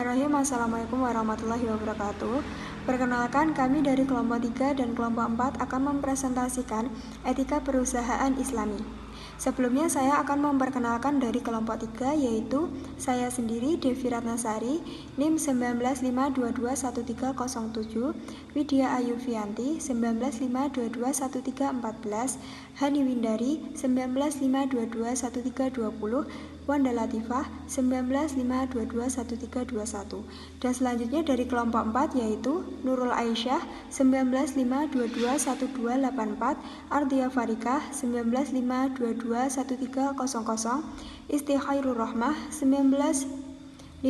Assalamualaikum warahmatullahi wabarakatuh. Perkenalkan, kami dari kelompok 3 dan kelompok 4 akan mempresentasikan etika perusahaan Islami. Sebelumnya saya akan memperkenalkan dari kelompok 3, yaitu saya sendiri Devi Ratnasari, NIM 1952211307, Widya Ayuvianti 19521314, Hani Windari 19521320, Wanda Latifah 19521321, dan selanjutnya dari kelompok 4 yaitu Nurul Aisyah 19521284, Ardhia Farikah 19521300, Istikhairur Rahmah 19521305,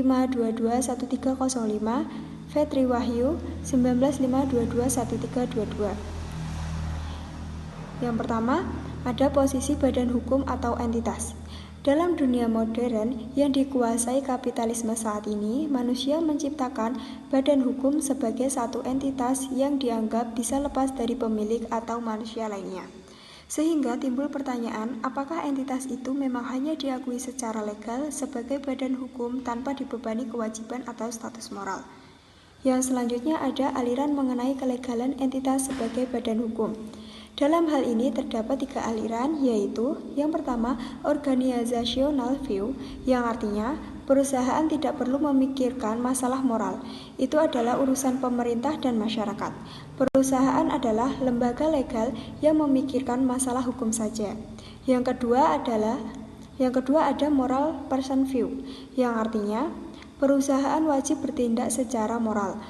Fetri Wahyu 19521322. Yang pertama, ada posisi badan hukum atau entitas. Dalam dunia modern yang dikuasai kapitalisme saat ini, manusia menciptakan badan hukum sebagai satu entitas yang dianggap bisa lepas dari pemilik atau manusia lainnya. Sehingga timbul pertanyaan, apakah entitas itu memang hanya diakui secara legal sebagai badan hukum tanpa dibebani kewajiban atau status moral? Yang selanjutnya ada aliran mengenai kelegalan entitas sebagai badan hukum. Dalam hal ini terdapat 3 aliran, yaitu yang pertama, organizational view, yang artinya perusahaan tidak perlu memikirkan masalah moral. Itu adalah urusan pemerintah dan masyarakat. Perusahaan adalah lembaga legal yang memikirkan masalah hukum saja. Yang kedua ada moral person view, yang artinya perusahaan wajib bertindak secara moral.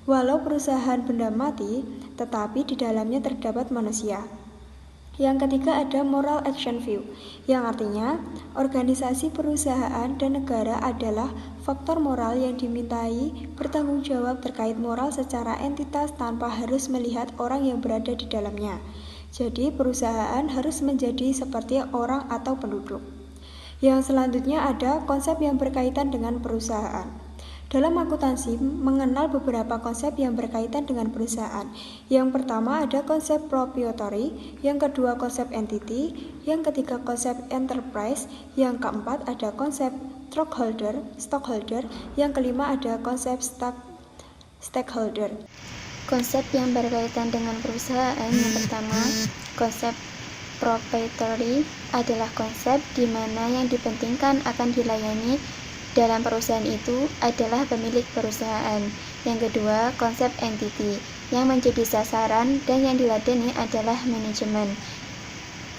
Walau perusahaan benda mati, tetapi di dalamnya terdapat manusia. Yang ketiga ada moral action view, yang artinya organisasi perusahaan dan negara adalah faktor moral yang dimintai bertanggung jawab terkait moral secara entitas tanpa harus melihat orang yang berada di dalamnya. Jadi perusahaan harus menjadi seperti orang atau penduduk. Yang selanjutnya ada konsep yang berkaitan dengan perusahaan. Dalam akuntansi mengenal beberapa konsep yang berkaitan dengan perusahaan. Yang pertama ada konsep proprietary, yang kedua konsep entity, yang ketiga konsep enterprise, yang keempat ada konsep stockholder, yang kelima ada konsep stakeholder. Konsep yang berkaitan dengan perusahaan yang pertama, konsep proprietary adalah konsep di mana yang dipentingkan akan dilayani dalam perusahaan itu adalah pemilik perusahaan. Yang kedua, konsep entity yang menjadi sasaran dan yang diladeni adalah manajemen.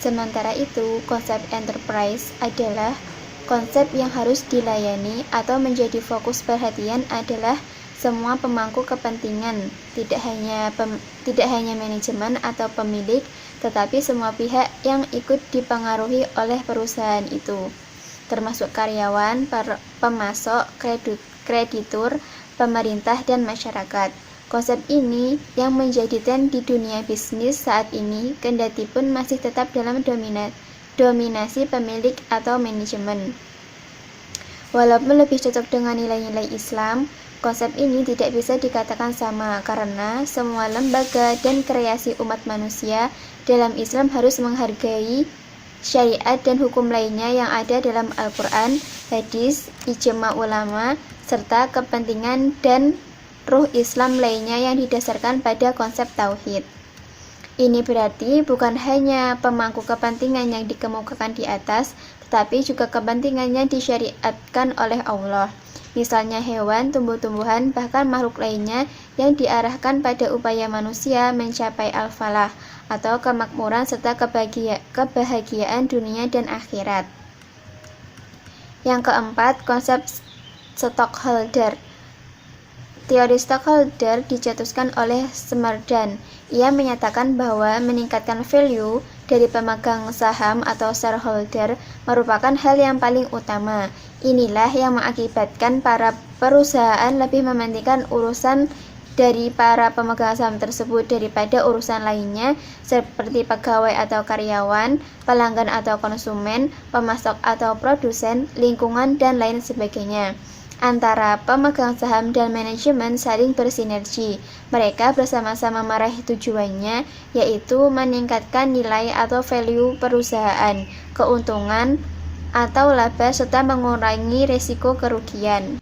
Sementara itu, konsep enterprise adalah konsep yang harus dilayani atau menjadi fokus perhatian adalah semua pemangku kepentingan, tidak hanya manajemen atau pemilik, tetapi semua pihak yang ikut dipengaruhi oleh perusahaan itu, termasuk karyawan, pemasok, kreditur, pemerintah, dan masyarakat. Konsep ini yang menjadi tren di dunia bisnis saat ini, kendati pun masih tetap dalam dominasi pemilik atau manajemen. Walaupun lebih cocok dengan nilai-nilai Islam, konsep ini tidak bisa dikatakan sama karena semua lembaga dan kreasi umat manusia dalam Islam harus menghargai syariat dan hukum lainnya yang ada dalam Al-Quran, hadis, ijma ulama, serta kepentingan dan ruh Islam lainnya yang didasarkan pada konsep tauhid. Ini berarti bukan hanya pemangku kepentingan yang dikemukakan di atas, tetapi juga kepentingan yang disyariatkan oleh Allah. Misalnya hewan, tumbuh-tumbuhan, bahkan makhluk lainnya yang diarahkan pada upaya manusia mencapai al-falah atau kemakmuran serta kebahagiaan dunia dan akhirat. Yang keempat, konsep stockholder. Teori stockholder dicetuskan oleh Smerdhan. Ia menyatakan bahwa meningkatkan value dari pemegang saham atau shareholder merupakan hal yang paling utama. Inilah yang mengakibatkan para perusahaan lebih mementingkan urusan dari para pemegang saham tersebut daripada urusan lainnya seperti pegawai atau karyawan, pelanggan atau konsumen, pemasok atau produsen, lingkungan, dan lain sebagainya. Antara pemegang saham dan manajemen saling bersinergi. Mereka bersama-sama meraih tujuannya, yaitu meningkatkan nilai atau value perusahaan, keuntungan atau laba serta mengurangi risiko kerugian.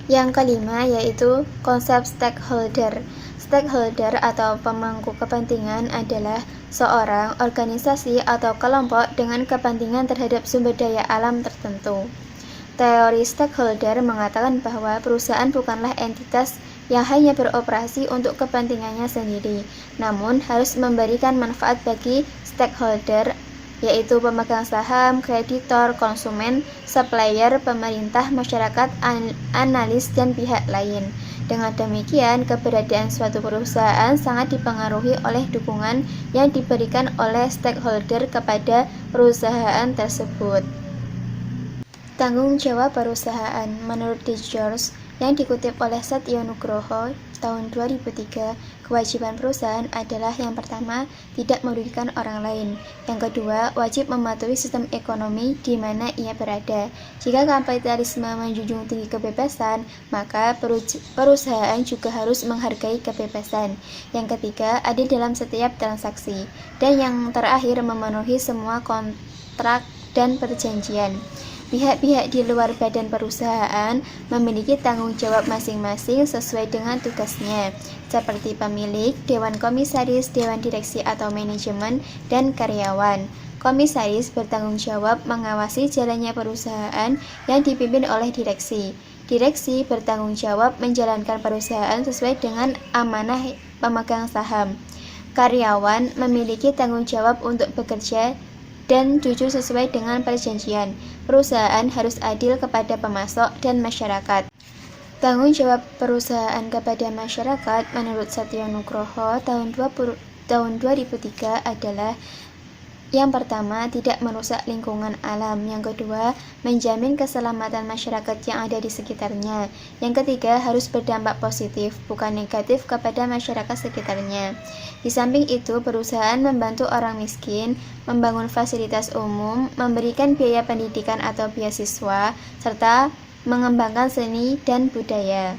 Yang kelima yaitu konsep stakeholder. Stakeholder atau pemangku kepentingan adalah seorang organisasi atau kelompok dengan kepentingan terhadap sumber daya alam tertentu. Teori stakeholder mengatakan bahwa perusahaan bukanlah entitas yang hanya beroperasi untuk kepentingannya sendiri, namun harus memberikan manfaat bagi stakeholder, yaitu pemegang saham, kreditor, konsumen, supplier, pemerintah, masyarakat, analis, dan pihak lain. Dengan demikian, keberadaan suatu perusahaan sangat dipengaruhi oleh dukungan yang diberikan oleh stakeholder kepada perusahaan tersebut. Tanggung jawab perusahaan menurut D. George yang dikutip oleh Satya Nugroho tahun 2003, kewajiban perusahaan adalah yang pertama, tidak merugikan orang lain. Yang kedua, wajib mematuhi sistem ekonomi di mana ia berada. Jika kapitalisme menjunjung tinggi kebebasan, maka perusahaan juga harus menghargai kebebasan. Yang ketiga, adil dalam setiap transaksi. Dan yang terakhir, memenuhi semua kontrak dan perjanjian. Pihak-pihak di luar badan perusahaan memiliki tanggung jawab masing-masing sesuai dengan tugasnya, seperti pemilik, dewan komisaris, dewan direksi atau manajemen, dan karyawan. Komisaris bertanggung jawab mengawasi jalannya perusahaan yang dipimpin oleh direksi. Direksi bertanggung jawab menjalankan perusahaan sesuai dengan amanah pemegang saham. Karyawan memiliki tanggung jawab untuk bekerja dan jujur sesuai dengan perjanjian. Perusahaan harus adil kepada pemasok dan masyarakat. Tanggung jawab perusahaan kepada masyarakat menurut Satya Nugroho tahun 2003 adalah: yang pertama, tidak merusak lingkungan alam. Yang kedua, menjamin keselamatan masyarakat yang ada di sekitarnya. Yang ketiga, harus berdampak positif, bukan negatif kepada masyarakat sekitarnya. Di samping itu, perusahaan membantu orang miskin, membangun fasilitas umum, memberikan biaya pendidikan atau beasiswa, serta mengembangkan seni dan budaya.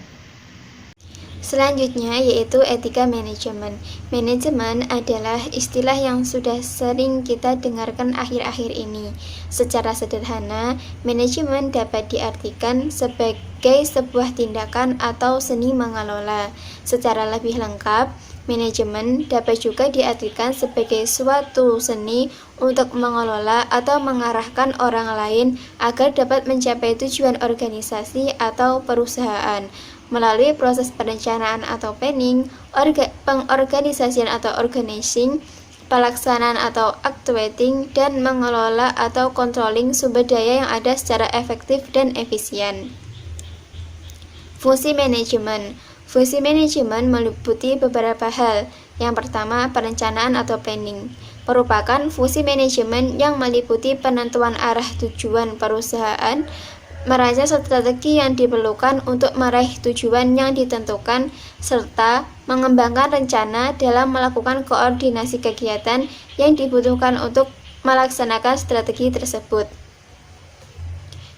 Selanjutnya yaitu etika manajemen. Manajemen adalah istilah yang sudah sering kita dengarkan akhir-akhir ini. Secara sederhana, manajemen dapat diartikan sebagai sebuah tindakan atau seni mengelola. Secara lebih lengkap, manajemen dapat juga diartikan sebagai suatu seni untuk mengelola atau mengarahkan orang lain agar dapat mencapai tujuan organisasi atau perusahaan melalui proses perencanaan atau planning, pengorganisasian atau organizing, pelaksanaan atau actuating, dan mengelola atau controlling sumber daya yang ada secara efektif dan efisien. Fungsi manajemen. Fungsi manajemen meliputi beberapa hal. Yang pertama, perencanaan atau planning merupakan fungsi manajemen yang meliputi penentuan arah tujuan perusahaan, merancang strategi yang diperlukan untuk meraih tujuan yang ditentukan, serta mengembangkan rencana dalam melakukan koordinasi kegiatan yang dibutuhkan untuk melaksanakan strategi tersebut.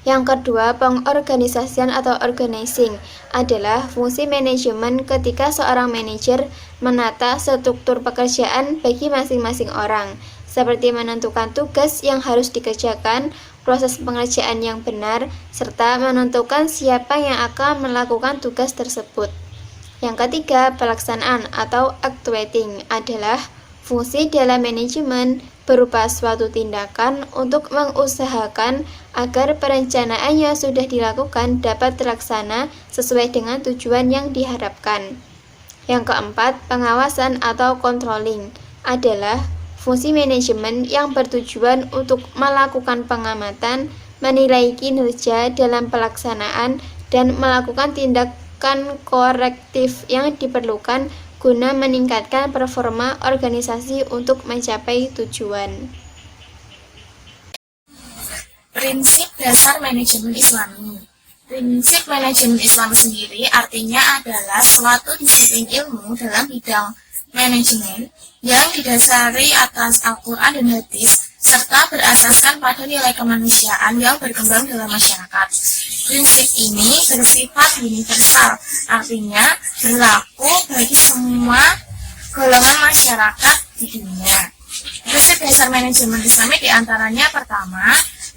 Yang kedua, pengorganisasian atau organizing adalah fungsi manajemen ketika seorang manajer menata struktur pekerjaan bagi masing-masing orang, seperti menentukan tugas yang harus dikerjakan, proses pengerjaan yang benar, serta menentukan siapa yang akan melakukan tugas tersebut. Yang ketiga, pelaksanaan atau actuating adalah fungsi dalam manajemen berupa suatu tindakan untuk mengusahakan agar perencanaan yang sudah dilakukan dapat terlaksana sesuai dengan tujuan yang diharapkan. Yang keempat, pengawasan atau controlling adalah fungsi manajemen yang bertujuan untuk melakukan pengamatan, menilai kinerja dalam pelaksanaan, dan melakukan tindakan korektif yang diperlukan guna meningkatkan performa organisasi untuk mencapai tujuan. Prinsip dasar manajemen Islami. Prinsip manajemen Islam sendiri artinya adalah suatu disiplin ilmu dalam bidang manajemen yang didasari atas Al-Quran dan Hadis serta berasaskan pada nilai kemanusiaan yang berkembang dalam masyarakat. Prinsip ini bersifat universal, artinya berlaku bagi semua golongan masyarakat di dunia. Prinsip dasar manajemen Islami diantaranya pertama,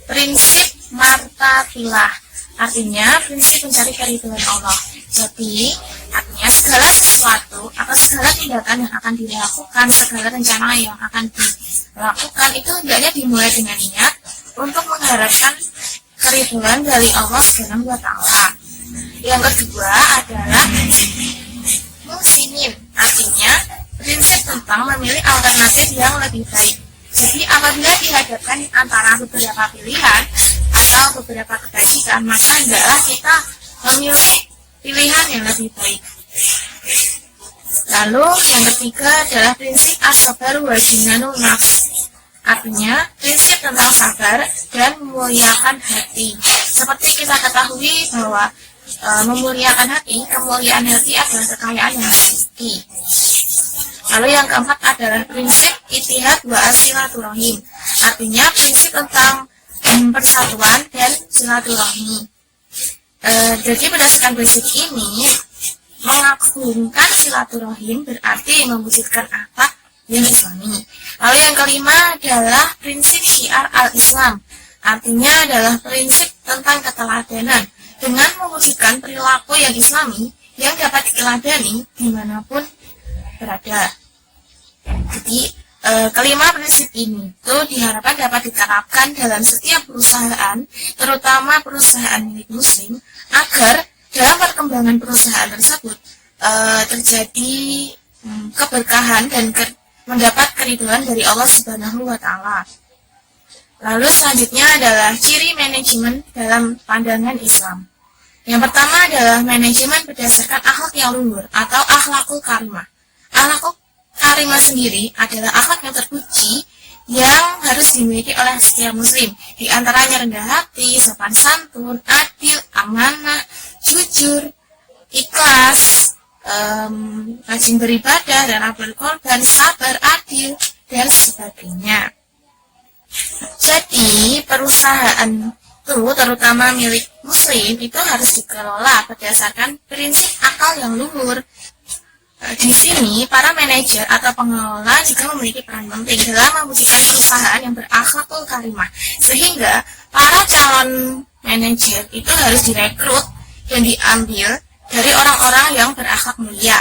prinsip martaqilah artinya prinsip mencari keridhaan Allah. Jadi, artinya segala sesuatu atau segala tindakan yang akan dilakukan, segala rencana yang akan dilakukan itu hendaknya dimulai dengan niat untuk mengharapkan keridhaan dari Allah Subhanahu wa Ta'ala. Yang kedua adalah muslimin, artinya prinsip tentang memilih alternatif yang lebih baik. Jadi apabila dihadapkan antara beberapa pilihan atau beberapa kebajikan, maka hendaklah kita memilih pilihan yang lebih baik. Lalu yang ketiga adalah prinsip as-sabar wa jinanun nafs, artinya prinsip tentang sabar dan memuliakan hati. Seperti kita ketahui bahwa memuliakan hati, kemuliaan hati adalah kekayaan yang hakiki. Lalu yang keempat adalah prinsip ittihad wa silaturahim, artinya prinsip tentang persatuan dan silaturahmi. Jadi berdasarkan prinsip ini, mengagungkan silaturahim berarti mewujudkan akhlak yang islami. Lalu yang kelima adalah prinsip syiar al-Islam, artinya adalah prinsip tentang keteladanan dengan mewujudkan perilaku yang islami yang dapat diteladani dimanapun berada. Jadi kelima prinsip ini itu diharapkan dapat diterapkan dalam setiap perusahaan, terutama perusahaan milik muslim, agar dalam perkembangan perusahaan tersebut terjadi keberkahan dan mendapat keridhaan dari Allah Subhanahu wa Ta'ala. Lalu selanjutnya adalah ciri manajemen dalam pandangan Islam. Yang pertama adalah manajemen berdasarkan akhlak yang luhur atau akhlakul karimah. Akhlakul karimah sendiri adalah akhlak yang terpuji yang harus dimiliki oleh setiap muslim. Di antaranya rendah hati, sopan santun, adil, amanah, jujur, ikhlas, rajin beribadah, dan berkorban, sabar, adil, dan sebagainya. Jadi perusahaan itu terutama milik muslim itu harus dikelola berdasarkan prinsip akal yang luhur. Di sini para manajer atau pengelola juga memiliki peran penting dalam mewujudkan perusahaan yang berakhlakul karimah, sehingga para calon manajer itu harus direkrut dan diambil dari orang-orang yang berakhlak mulia.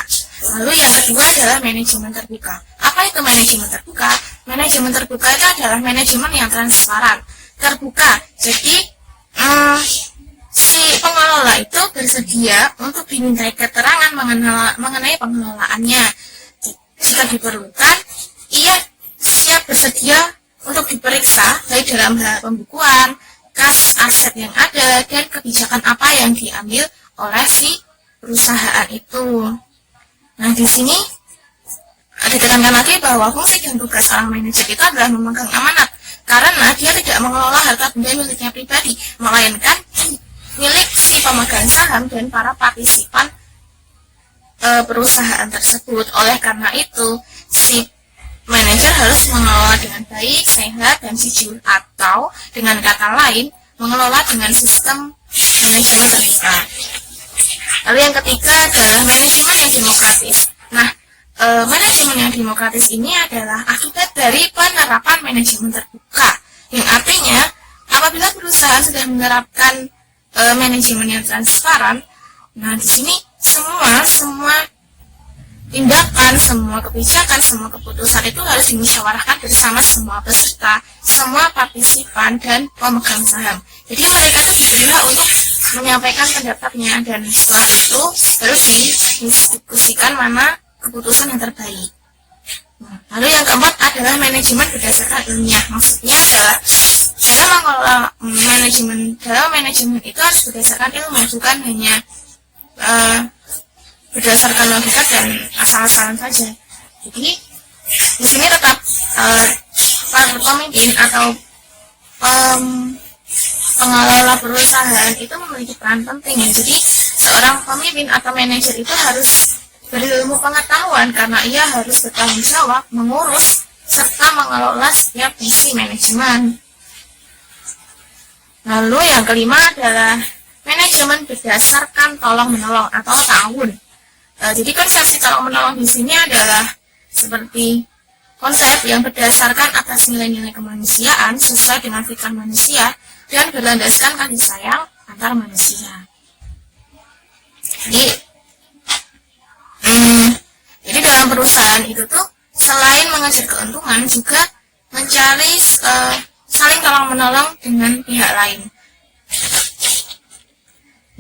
Lalu yang kedua adalah manajemen terbuka. Apa itu manajemen terbuka? Manajemen terbuka itu adalah manajemen yang transparan, terbuka. Jadi si pengelola itu bersedia untuk dimintai keterangan mengenai pengelolaannya. Jika diperlukan, ia siap bersedia untuk diperiksa baik dalam hal pembukuan, kas aset yang ada, dan kebijakan apa yang diambil oleh si perusahaan itu. Nah, di sini ditekankan lagi bahwa fungsi dan tugas seorang manajer itu adalah memegang amanat, karena dia tidak mengelola harta benda miliknya pribadi, melainkan milik si pemegang saham dan para partisipan perusahaan tersebut. Oleh karena itu, si manajer harus mengelola dengan baik, sehat, dan jujur, atau dengan kata lain, mengelola dengan sistem manajemen terbuka. Lalu yang ketiga adalah manajemen yang demokratis. Nah, manajemen yang demokratis ini adalah akibat dari penerapan manajemen terbuka, yang artinya apabila perusahaan sudah menerapkan manajemen yang transparan, nah di sini semua tindakan, semua kebijakan, semua keputusan itu harus dimusyawarahkan bersama semua peserta, semua partisipan, dan pemegang saham. Jadi mereka itu diberi hak untuk menyampaikan pendapatnya, dan setelah itu baru didiskusikan mana keputusan yang terbaik. Lalu yang keempat adalah manajemen berdasarkan ilmiah. Maksudnya adalah dalam mengelola manajemen itu harus berdasarkan ilmu, bukan hanya berdasarkan logika dan asal-asalan saja. Jadi di sini tetap para pemimpin atau pengelola perusahaan itu memiliki peran penting ya. Jadi seorang pemimpin atau manajer itu harus berilmu pengetahuan karena ia harus bertanggung jawab mengurus serta mengelola setiap fungsi manajemen. Lalu yang kelima adalah manajemen berdasarkan tolong-menolong atau ta'awun. Jadi konsepsi tolong-menolong di sini adalah seperti konsep yang berdasarkan atas nilai-nilai kemanusiaan sesuai dengan fitrah manusia dan berlandaskan kasih sayang, antar manusia. Jadi dalam perusahaan itu tuh selain mengejar keuntungan juga mencari saling tolong menolong dengan pihak lain.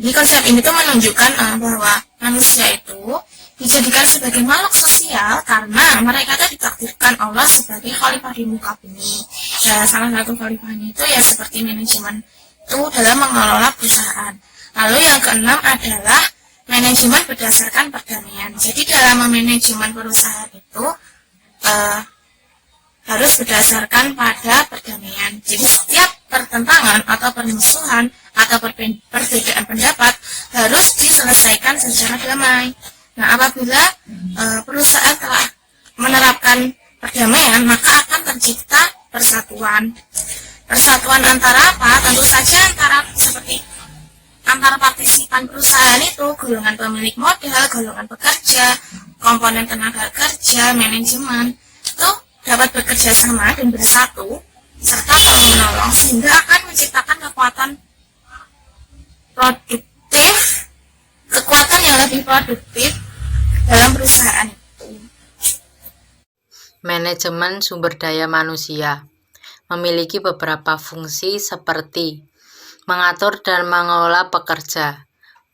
Jadi konsep ini tuh menunjukkan bahwa manusia itu dijadikan sebagai makhluk sosial karena mereka tuh ditakdirkan Allah sebagai khalifah di muka bumi. Ya, salah satu khalifahnya itu ya seperti manajemen itu dalam mengelola perusahaan. Lalu yang keenam adalah manajemen berdasarkan perdamaian. Jadi dalam memanajemen perusahaan itu harus berdasarkan pada perdamaian. Jadi setiap pertentangan atau permusuhan atau perbedaan pendapat harus diselesaikan secara damai. Nah, apabila perusahaan telah menerapkan perdamaian, maka akan tercipta persatuan. Persatuan antara apa? Tentu saja antara partisipan perusahaan itu, golongan pemilik modal, golongan pekerja, komponen tenaga kerja, manajemen, itu dapat bekerja sama dan bersatu serta saling menolong sehingga akan menciptakan kekuatan yang lebih produktif dalam perusahaan itu. Manajemen sumber daya manusia memiliki beberapa fungsi seperti mengatur dan mengelola pekerja,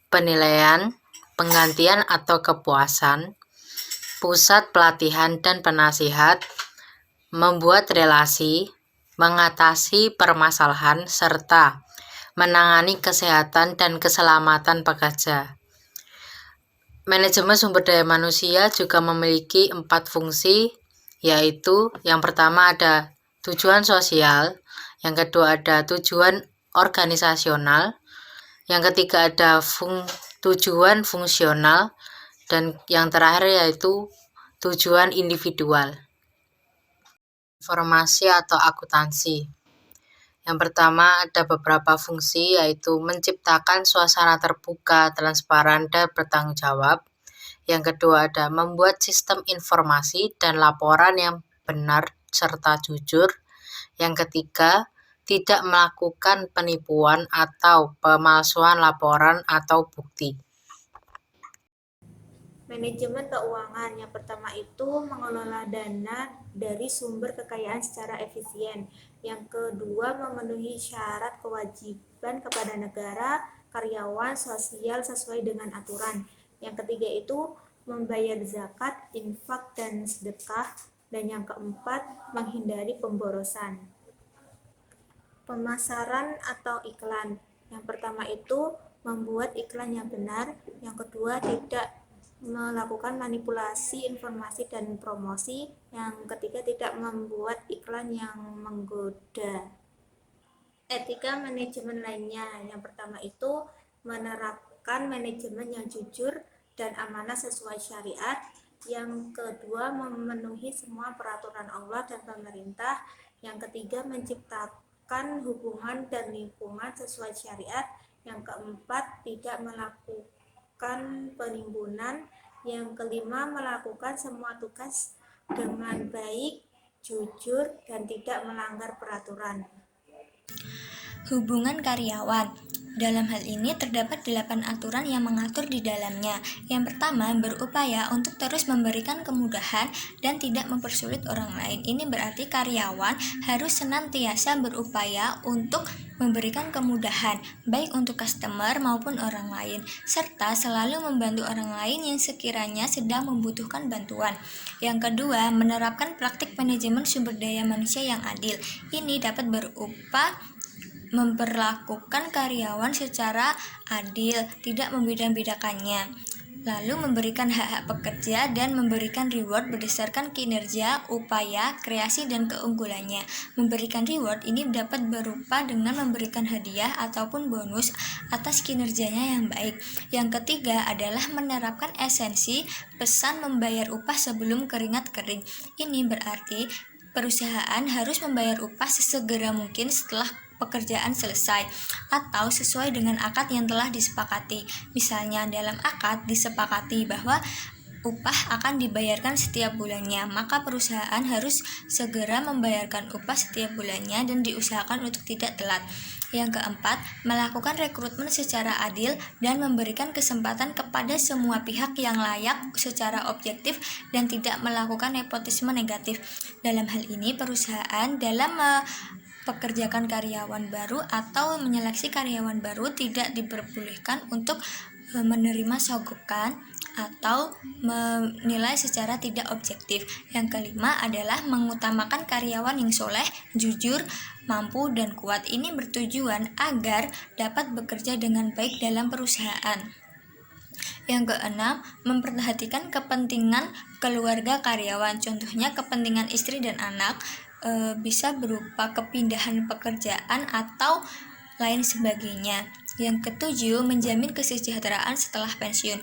penilaian, penggantian atau kepuasan, pusat pelatihan dan penasihat, membuat relasi, mengatasi permasalahan, serta menangani kesehatan dan keselamatan pekerja. Manajemen sumber daya manusia juga memiliki 4 fungsi, yaitu yang pertama ada tujuan sosial, yang kedua ada tujuan organisasional, yang ketiga ada tujuan fungsional, dan yang terakhir yaitu tujuan individual. Informasi atau akuntansi. Yang pertama ada beberapa fungsi, yaitu menciptakan suasana terbuka, transparan, dan bertanggung jawab. Yang kedua ada membuat sistem informasi dan laporan yang benar serta jujur. Yang ketiga, tidak melakukan penipuan atau pemalsuan laporan atau bukti. Manajemen keuangan yang pertama itu mengelola dana dari sumber kekayaan secara efisien. Yang kedua memenuhi syarat kewajiban kepada negara, karyawan, sosial sesuai dengan aturan. Yang ketiga itu membayar zakat, infak, dan sedekah. Dan yang keempat menghindari pemborosan. Pemasaran atau iklan. Yang pertama itu membuat iklan yang benar. Yang kedua tidak melakukan manipulasi informasi dan promosi. Yang ketiga tidak membuat iklan yang menggoda. Etika manajemen lainnya. Yang pertama itu menerapkan manajemen yang jujur dan amanah sesuai syariat. Yang kedua memenuhi semua peraturan Allah dan pemerintah. Yang ketiga menciptakan hubungan dan lingkungan sesuai syariat. Yang keempat tidak melakukan penimbunan. Yang kelima melakukan semua tugas dengan baik, jujur, dan tidak melanggar peraturan. Hubungan karyawan. Dalam hal ini terdapat 8 aturan yang mengatur di dalamnya. Yang pertama, berupaya untuk terus memberikan kemudahan dan tidak mempersulit orang lain. Ini berarti karyawan harus senantiasa berupaya untuk memberikan kemudahan, baik untuk customer maupun orang lain, serta selalu membantu orang lain yang sekiranya sedang membutuhkan bantuan. Yang kedua, menerapkan praktik manajemen sumber daya manusia yang adil. Ini dapat berupa memperlakukan karyawan secara adil, tidak membeda-bedakannya, lalu memberikan hak-hak pekerja dan memberikan reward berdasarkan kinerja, upaya, kreasi, dan keunggulannya. Memberikan reward ini dapat berupa dengan memberikan hadiah ataupun bonus atas kinerjanya yang baik. Yang ketiga adalah menerapkan esensi pesan membayar upah sebelum keringat kering. Ini berarti perusahaan harus membayar upah sesegera mungkin setelah pekerjaan selesai atau sesuai dengan akad yang telah disepakati. Misalnya dalam akad disepakati bahwa upah akan dibayarkan setiap bulannya, maka perusahaan harus segera membayarkan upah setiap bulannya dan diusahakan untuk tidak telat. Yang keempat, melakukan rekrutmen secara adil dan memberikan kesempatan kepada semua pihak yang layak secara objektif dan tidak melakukan nepotisme negatif. Dalam hal ini, perusahaan dalam pekerjakan karyawan baru atau menyeleksi karyawan baru tidak diperbolehkan untuk menerima sogokan atau menilai secara tidak objektif. Yang kelima adalah mengutamakan karyawan yang soleh, jujur, mampu, dan kuat. Ini bertujuan agar dapat bekerja dengan baik dalam perusahaan. Yang keenam, memperhatikan kepentingan keluarga karyawan. Contohnya kepentingan istri dan anak, bisa berupa kepindahan pekerjaan atau lain sebagainya. Yang ketujuh, menjamin kesejahteraan setelah pensiun.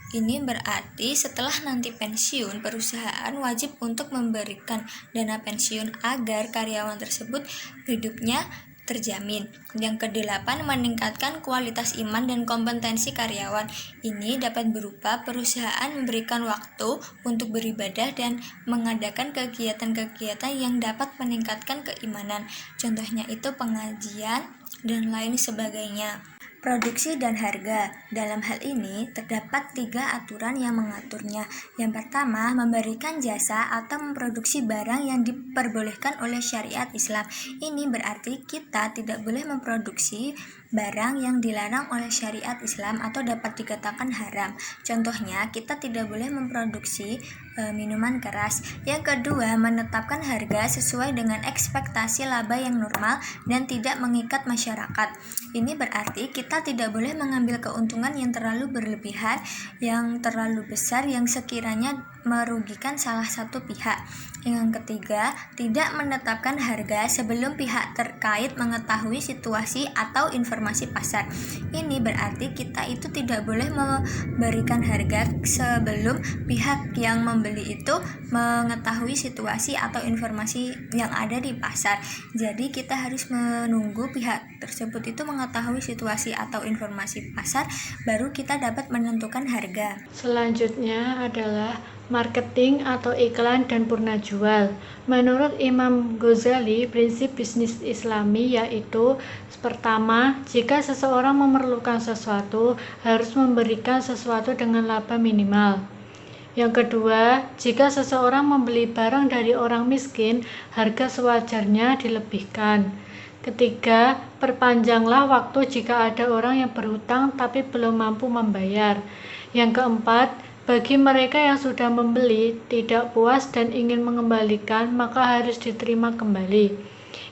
Ini berarti setelah nanti pensiun, perusahaan wajib untuk memberikan dana pensiun agar karyawan tersebut hidupnya terjamin. Yang kedelapan, meningkatkan kualitas iman dan kompetensi karyawan. Ini dapat berupa perusahaan memberikan waktu untuk beribadah dan mengadakan kegiatan-kegiatan yang dapat meningkatkan keimanan. Contohnya itu pengajian dan lain sebagainya. Produksi dan harga. Dalam hal ini, terdapat 3 aturan yang mengaturnya. Yang pertama, memberikan jasa atau memproduksi barang yang diperbolehkan oleh syariat Islam. Ini berarti kita tidak boleh memproduksi barang yang dilarang oleh syariat Islam atau dapat dikatakan haram. Contohnya, kita tidak boleh memproduksi minuman keras. Yang kedua, menetapkan harga sesuai dengan ekspektasi laba yang normal dan tidak mengikat masyarakat. Ini berarti kita tidak boleh mengambil keuntungan yang terlalu berlebihan, yang terlalu besar, yang sekiranya merugikan salah satu pihak. Yang ketiga, tidak menetapkan harga sebelum pihak terkait mengetahui situasi atau informasi pasar. Ini berarti kita itu tidak boleh memberikan harga sebelum pihak yang membeli itu mengetahui situasi atau informasi yang ada di pasar. Jadi kita harus menunggu pihak tersebut itu mengetahui situasi atau informasi pasar, baru kita dapat menentukan harga. Selanjutnya adalah marketing atau iklan dan purna jual. Menurut Imam Ghazali, prinsip bisnis Islami yaitu pertama, jika seseorang memerlukan sesuatu, harus memberikan sesuatu dengan laba minimal. Yang kedua, jika seseorang membeli barang dari orang miskin, harga sewajarnya dilebihkan. Ketiga, perpanjanglah waktu jika ada orang yang berhutang tapi belum mampu membayar. Yang keempat, bagi mereka yang sudah membeli, tidak puas dan ingin mengembalikan, maka harus diterima kembali.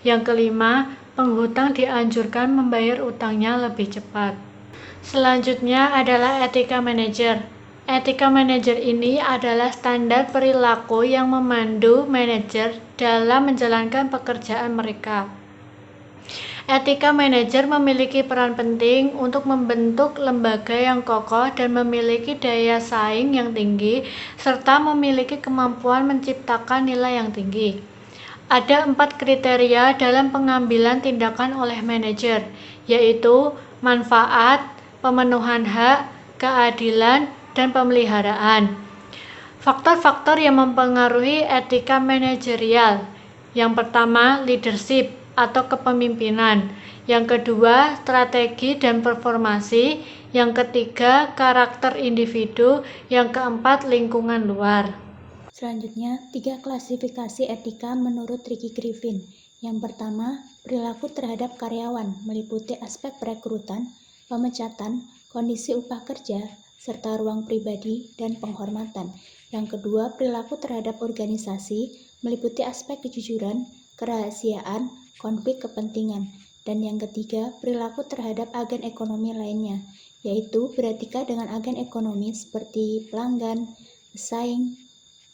Yang kelima, penghutang dianjurkan membayar utangnya lebih cepat. Selanjutnya adalah etika manajer. Etika manajer ini adalah standar perilaku yang memandu manajer dalam menjalankan pekerjaan mereka. Etika manajer memiliki peran penting untuk membentuk lembaga yang kokoh dan memiliki daya saing yang tinggi, serta memiliki kemampuan menciptakan nilai yang tinggi. Ada 4 kriteria dalam pengambilan tindakan oleh manajer, yaitu manfaat, pemenuhan hak, keadilan, dan pemeliharaan. Faktor-faktor yang mempengaruhi etika manajerial. Yang pertama, leadership atau kepemimpinan. Yang kedua, strategi dan performasi. Yang ketiga, karakter individu. Yang keempat, lingkungan luar. Selanjutnya, 3 klasifikasi etika menurut Ricky Griffin. Yang pertama, perilaku terhadap karyawan meliputi aspek perekrutan, pemecatan, kondisi upah kerja, serta ruang pribadi dan penghormatan. Yang kedua, perilaku terhadap organisasi meliputi aspek kejujuran, kerahasiaan, konflik kepentingan. Dan yang ketiga, perilaku terhadap agen ekonomi lainnya, yaitu beretika dengan agen ekonomi seperti pelanggan, pesaing,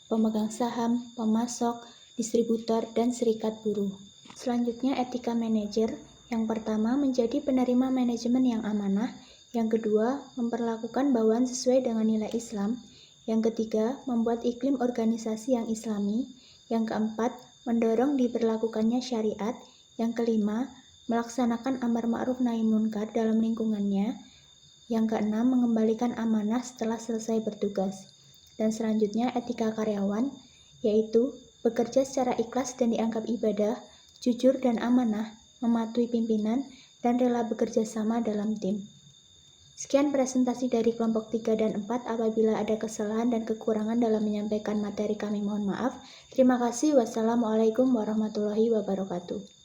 pemegang saham, pemasok, distributor, dan serikat buruh. Selanjutnya, etika manajer. Yang pertama, menjadi penerima manajemen yang amanah. Yang kedua, memperlakukan bawahan sesuai dengan nilai Islam. Yang ketiga, membuat iklim organisasi yang islami. Yang keempat, mendorong diberlakukannya syariat. Yang kelima, melaksanakan amar ma'ruf nahi munkar dalam lingkungannya. Yang keenam, mengembalikan amanah setelah selesai bertugas. Dan selanjutnya, etika karyawan, yaitu bekerja secara ikhlas dan dianggap ibadah, jujur dan amanah, mematuhi pimpinan, dan rela bekerja sama dalam tim. Sekian presentasi dari kelompok 3 dan 4. Apabila ada kesalahan dan kekurangan dalam menyampaikan materi kami mohon maaf. Terima kasih. Wassalamualaikum warahmatullahi wabarakatuh.